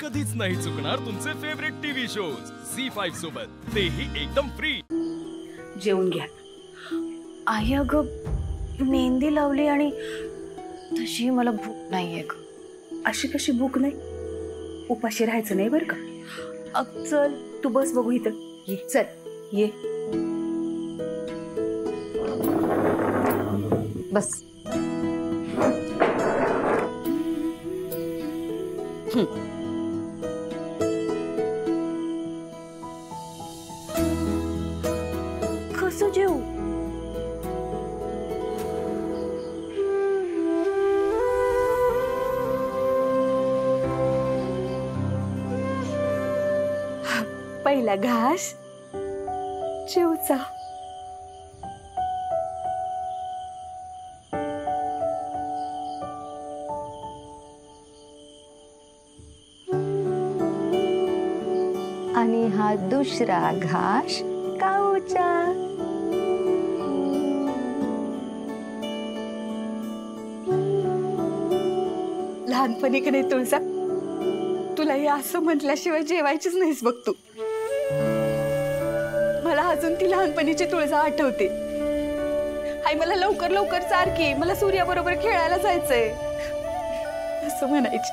कधीच नाही चुकणार तुमचे फेवरेट टीव्ही शोज झी5 सोबत, तेही एकदम फ्री। जेवून घ्या। आई अगं मेहंदी लावली आणि तशी मला भूक नाहीये ग। अशी कशी भूक नाही? उपाशी राहायचं नाही बरं का। अग चल तू बस बघू इथं, ये चल ये बस। कसं जेवू? पहिला घास जेवचा। आणि हा दुसरा घास खाऊचा। लहानपणी का नाही तुळसा, तुला हे असं म्हटल्याशिवाय जेवायचीच नाहीस बघ तू। मला अजून ती लहानपणीची तुळसा आठवते। आई मला लवकर लवकर चार की, मला सूर्याबरोबर खेळायला जायचंय असं म्हणायची।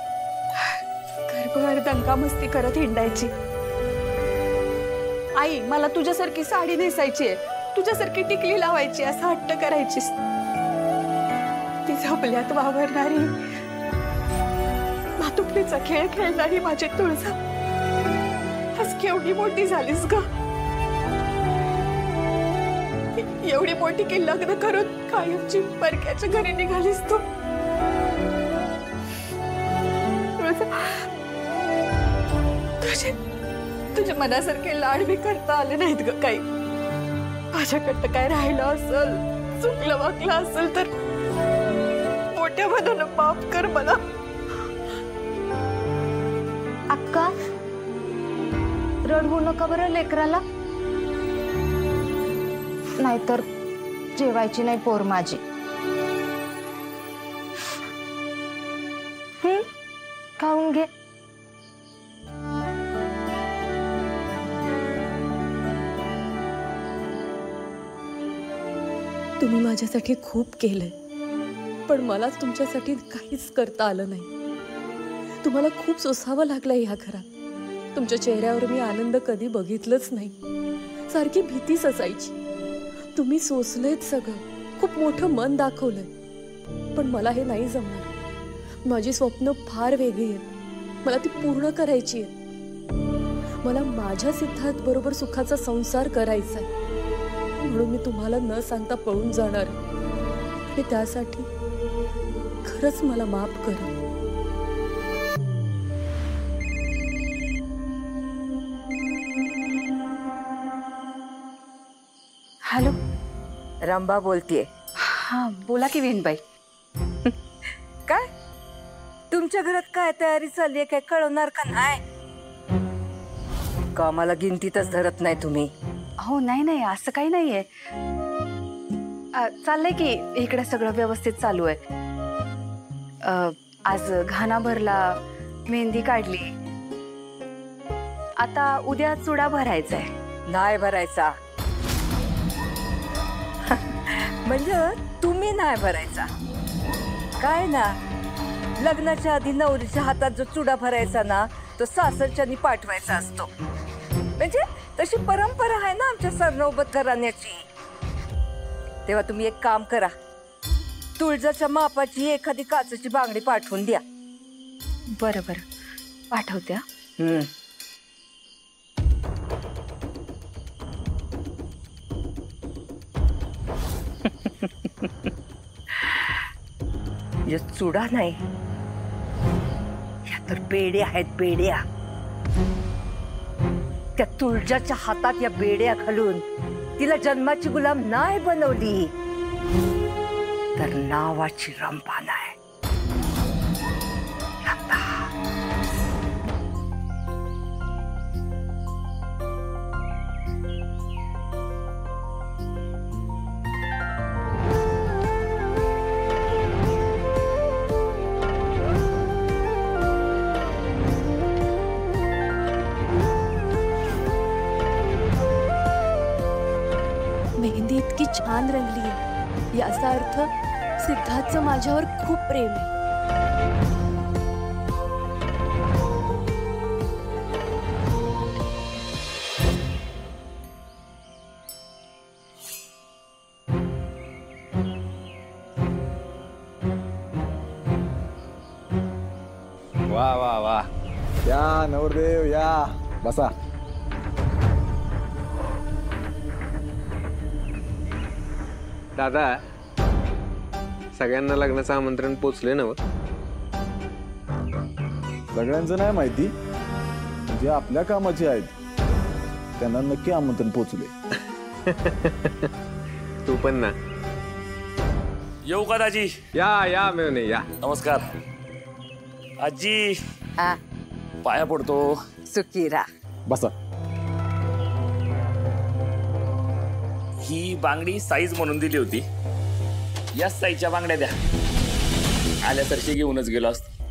घरभर दंगा मस्ती करत हिंडायची। आई मला तुझ्यासारखी साडी नेसायची आहे, तुझ्यासारखी टिकली लावायची असं हट्ट करायचीस। ती झोपल्यात वावरणारी, भातुकलीचा खेळ खेळणारी माझी तुळसा आज केवढी मोठी झालीस ग। एवढी मोठी की लग्न करून कायमची परक्याच्या घरी निघालीस तू। तुझ्या मनासारखे लाड मी करता आले नाहीत ग काही। माझ्याकडं काय राहिलं असेल, चुकलं वागलं असेल तर मोठ्या मनानं माफ कर मला। अक्का रडवू नका बरं लेकराला, नाहीतर जेवायची नाही पोर माझी। खाऊन घे। तुम्ही माझ्यासाठी खूप केलंय, पण मलाच तुमच्यासाठी काहीच करता आलं नाही। तुम्हाला खूप सोसावं लागलंय ह्या घरात। तुमच्या चेहऱ्यावर मी आनंद कधी बघितलंच नाही, सारखी भीतीच असायची। तुम्ही सोसलेत सगळं, खूप मोठं मन दाखवलंय, पण मला हे नाही जमणार। माझी स्वप्न फार वेगळी आहेत, मला ती पूर्ण करायची आहेत। मला माझ्या सिद्धार्थ बरोबर सुखाचा संसार करायचा आहे, म्हणून मी तुम्हाला न सांगता पळून जाणार आणि त्यासाठी खरंच मला माफ करा। हॅलो, रंबा बोलतीये। हा बोला की वेणबाई। काय तुमच्या घरात काय तयारी चालली आहे, काय कळवणार का नाही? कामाला गिनतीतच धरत नाही तुम्ही। हो नाही नाही असं काही नाहीये, चाललंय की इकडे सगळं व्यवस्थित चालू आहे। आज घाणा भरला, मेहंदी काढली, आता उद्या चुडा भरायचाय। नाही भरायचा म्हणजे तुम्ही नाही भरायचा काय ना। लग्नाच्या आधी नवरीच्या हातात जो चुडा भरायचा ना, तो सासरच्यानी पाठवायचा असतो। म्हणजे तशी परंपरा आहे ना आमच्या सरनौबत घराण्याची। तेव्हा तुम्ही एक काम करा, तुळजाच्या मापाची एखादी काचेची बांगडी पाठवून द्या। बरं बरं पाठवत्या। या चुडा नाही, या तर बेड्या आहेत, बेड्या। त्या तुळजाच्या हातात या बेड्या घालून तिला जन्माची गुलाम नाही बनवली तर नावाची रंभा नाही। छान रंगली आहे, याचा अर्थ सिद्धार्थचं माझ्यावर खूप प्रेम आहे. वा वा वा, या नवरदेव या, बसा. दादा, सगळ्यांना लग्नाचं आमंत्रण पोचले ना? सगळ्यांचं नाही माहिती, जे आपल्या कामाचे आहेत त्यांना नक्की आमंत्रण पोचले. तू पण ना. येऊ का दाजी? या मेवणे या. नमस्कार आजी. आ, पाया पडतो. सुखीरा. बसा. ही बांगडी साईज म्हणून दिली होती. या साईजच्या बांगड्या द्या. आल्यासारखी घेऊनच गेलो असतो.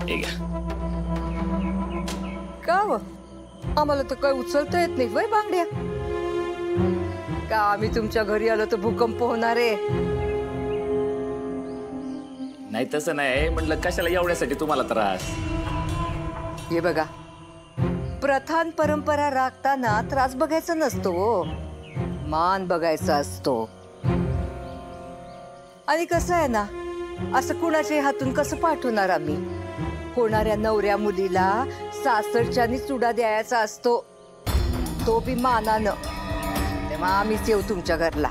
हे घ्या. का व आम्हाला तर काय उचलता येत नाही वय बांगड्या. का आम्ही तुमच्या घरी आलो तर भूकंप होणार आहे? नाही तसं नाही म्हटलं, कशाला एवढ्यासाठी तुम्हाला त्रास. हे बघा, प्रथान परंपरा राखताना त्रास बघायचा नसतो, मान बघायचा असतो. आणि कसं आहे ना, असं कुणाच्या हातून कसं पाठवणार आम्ही? होणाऱ्या नवऱ्या मुलीला सासरच्यानी चुडा द्यायचा असतो, तो बी मानानं. तेव्हा आम्हीच येऊ तुमच्या घरला.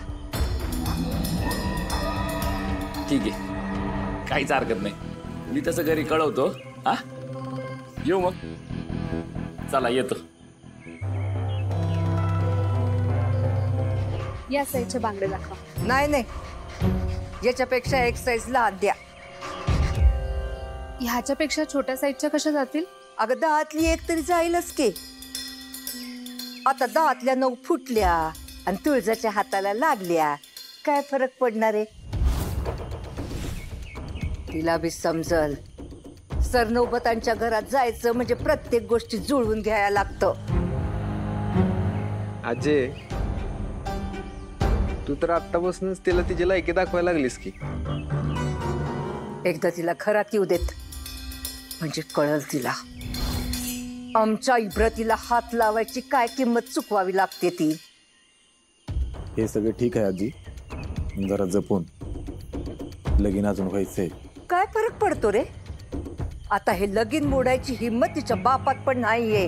ठीक आहे, काहीच हरकत नाही. मी तसं घरी कळवतो. हा, येऊ मग. चला येतो. या साईजच्या बांगड्या दाखवा. नाही, याच्यापेक्षा एक साईज लहान द्या. ह्याच्यापेक्षा छोट्या साईजच्या कशा जातील? अगं 10तली एक तरी जाईलच की. आता 10तल्या 9 फुटल्या आणि तुळजाच्या हाताला लागल्या, काय फरक पडणार आहे? तिला बी समजल, सरनौबतांच्या घरात जायचं म्हणजे प्रत्येक गोष्टी जुळवून घ्यायला लागतं. अजय, तू तर आत्तापासूनच तिला तिची लायकी दाखवायला लागलीस की. एकदा तिला घरात येऊ देत, म्हणजे कळल तिला आमच्या इब्रतीला हात लावायची काय किंमत चुकवावी लागते ती. हे सगळे ठीक आहे आजी, जरा जपून. लगीन अजून व्हायचंय. काय फरक पडतो रे? आता हे लगीन मोडायची हिम्मत तिच्या बापात पण नाहीये.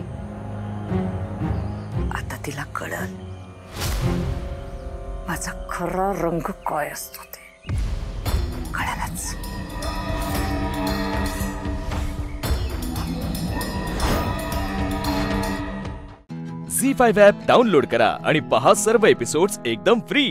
आता तिला कळल माझा खरा रंग काय असतो ते. कळालच. झी5 ॲप डाउनलोड करा आणि पहा सर्व एपिसोड्स एकदम फ्री.